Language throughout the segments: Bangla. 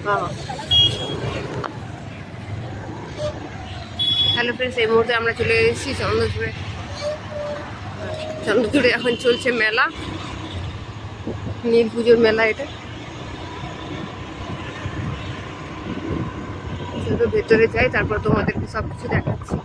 হ্যাঁ। হ্যালো ফ্রেন্ডস, এই মুহূর্তে আমরা চলে এসেছি চন্দ্রপুরে। চন্দ্রপুরে এখন চলছে মেলা, নীল পুজোর মেলা। এটা শুধু ভেতরে যাই, তারপর তোমাদেরকে সব কিছু দেখাচ্ছি।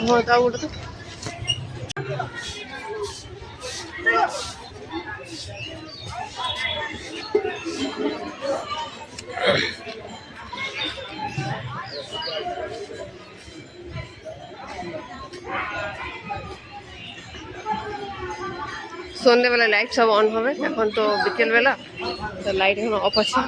हाँ তাও ওটা তো সন্ধ্যেবেলা লাইট সব অন হবে। এখন তো বিকেলবেলা, তো লাইট এখন অফ আছে।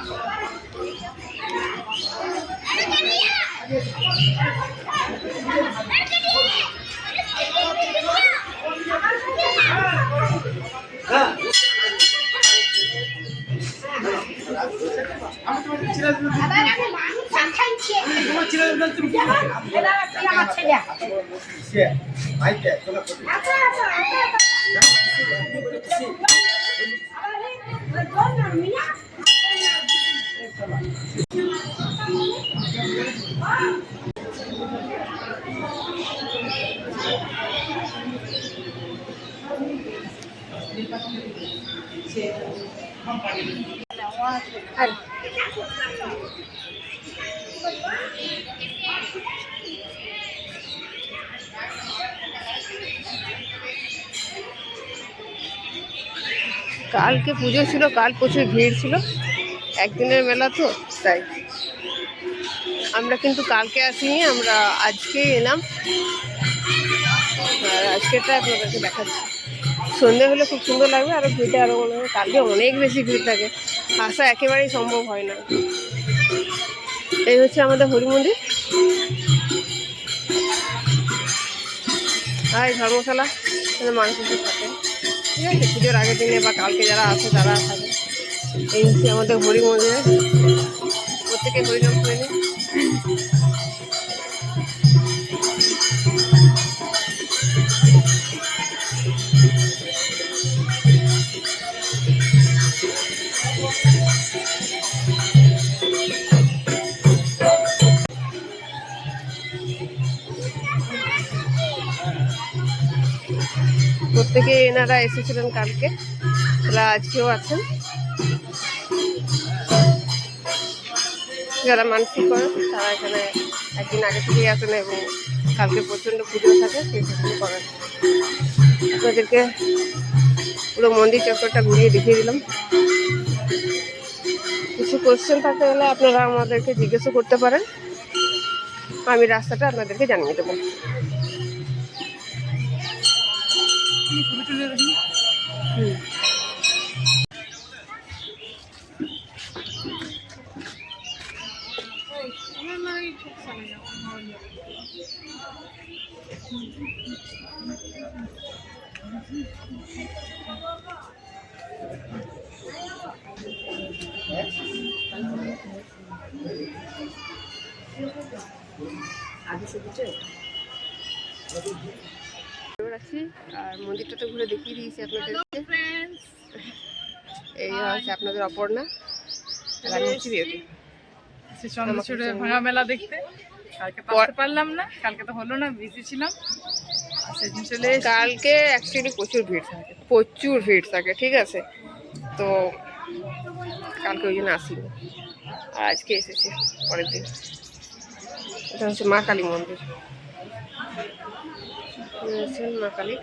কালকে পুজো ছিল, কাল প্রচুর ভিড় ছিল, একদিনের মেলা তো তাই। আমরা কিন্তু কালকে আসিনি, আমরা আজকেই এলাম। আর আজকেটা আপনাদেরকে দেখাচ্ছি। সন্ধে হলে খুব সুন্দর লাগবে, আরও ভিড়টা আরও মনে হয় কালকে অনেক বেশি ভিড় থাকে, আসা একেবারেই সম্ভব হয় না। এই হচ্ছে আমাদের হরি মন্দির আর এই ধর্মশালা, মানুষের থাকে। ঠিক আছে, পুজোর আগের দিনে বা কালকে যারা আসে তারা থাকে। এই হচ্ছে আমাদের হরি মন্দিরে, প্রত্যেকে হরিনাম করে নিই। প্রত্যেকে এনারা এসেছিলেন কালকে, এরা আজকেও আছেন। যারা মানসিক করেন তারা এখানে একদিন আগে থেকেই আসেন এবং কালকে প্রচণ্ড পুজো থাকে, সেই পুজো করেন। আপনাদেরকে পুরো মন্দির চক্করটা ঘুরিয়ে দেখিয়ে দিলাম। কিছু কোশ্চেন থাকতে গেলে আপনারা আমাদেরকে জিজ্ঞাসা করতে পারেন, আমি রাস্তাটা আপনাদেরকে জানিয়ে দেবো। আর মন্দিরটা তো ঘুরে দেখিয়ে দিয়েছি আপনাদেরকে। এই হচ্ছে আপনাদের অপর্ণা, চন্দ্রচূড়ে ভাঙা মেলা দেখতে। কালকে তো আসতে পারলাম না, কালকে তো হলো না, বিজি ছিলাম। সেদিন চলে কালকে অ্যাকচুয়ালি প্রচুর ভিড় থাকে, প্রচুর ভিড় থাকে, ঠিক আছে। তো কালকে ওই জন্য আসিনি, আর আজকে এসেছি পরের দিন। এটা হচ্ছে মা কালী মন্দির, মা কালী।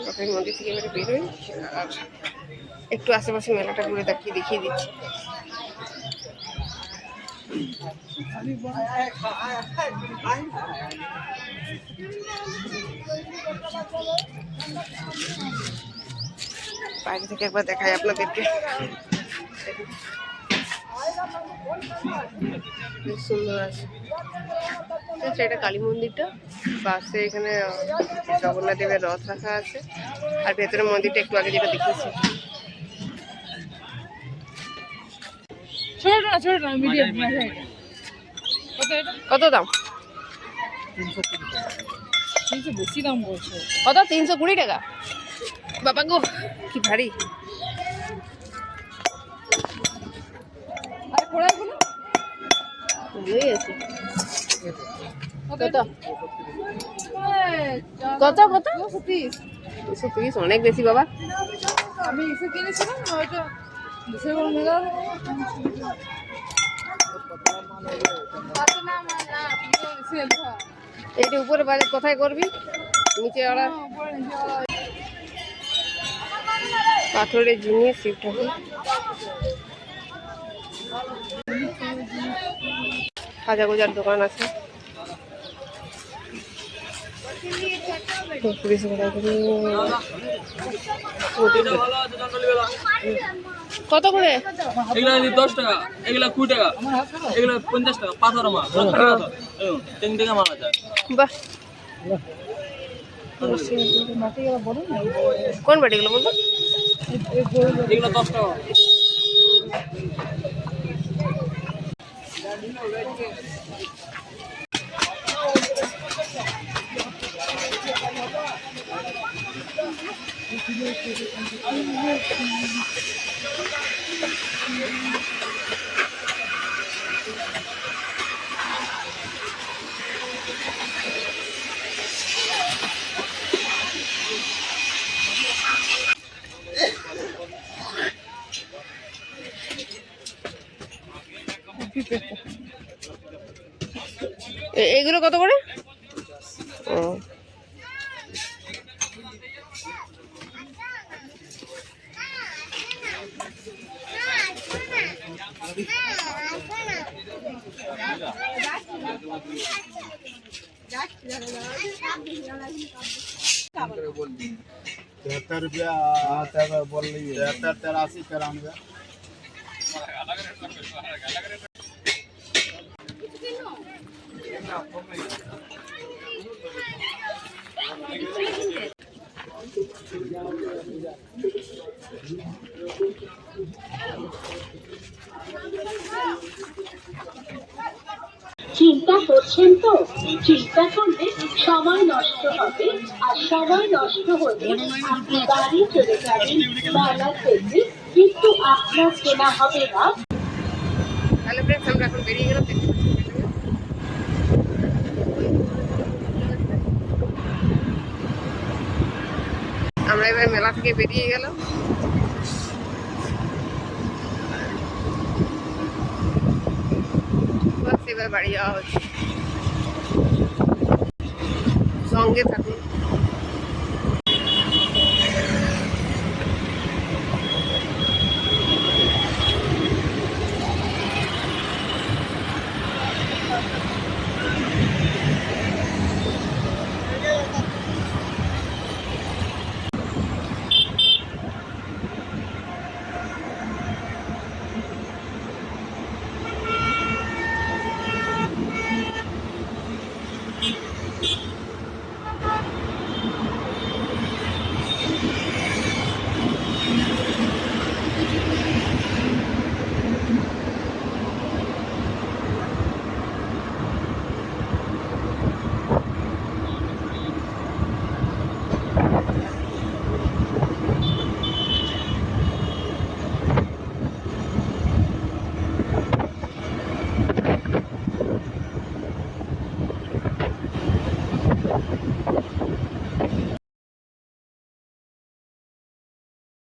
মাকালী মন্দির থেকে এবারে বেরোই আর একটু আশেপাশে মেলাটা ঘুরে দেখিয়ে দিচ্ছি। বাইরে থেকে একবার দেখাই আপনাদেরকে। বেশ সুন্দর আছে। আচ্ছা, এটা কালী মন্দিরটা, পাশে এখানে জগন্নাথ দেবের রথ রাখা আছে, আর ভেতরে মন্দিরটা একটু আগে যেটা দেখেছি। ছোট না মিডিয়াম। কত দাম? 300 বেশি দাম বলছে। কত? 320 টাকা? বাবা গো, কি ভারী। আর কড়াইগুলো ভালোই আছে। কত কত কত? 230? অনেক বেশি বাবা। আমি এসে কিনেছিলাম ওইটা দেশের বড় মেলা। এইটা উপরে বাজে কোথায় করবি? নিচে ওরা পাথরের জিনিস, শিব ঠাকুর, খাজা গোজার দোকান আছে। কত করে? এগুলা 10 টাকা, এগুলা 20 টাকা, এগুলা 50 টাকা, পাথর মাল 3 টাকা মাল আছে। বাহ, কোন বাটিগুলো বলতো? এগুলা 10 টাকা। এইগুলো কত করে? ও, ₹73 बोल रही है। 73, 83, 93। চিন্তা করছেন তো? চিন্তা করলে সময় নষ্ট হবে, আর সময় নষ্ট হলে আপনি বাড়ি চলে যাবেন মেলা থেকে, কিন্তু আপনার কেনা হবে না। তাহলে ফ্রেন্ডস আমরা এখন বেরিয়ে গেলাম। আমরা এবার মেলা থেকে বেরিয়ে গেলাম। বাস এবার বাড়ি যাওয়া হচ্ছে। সঙ্গে থাকুন।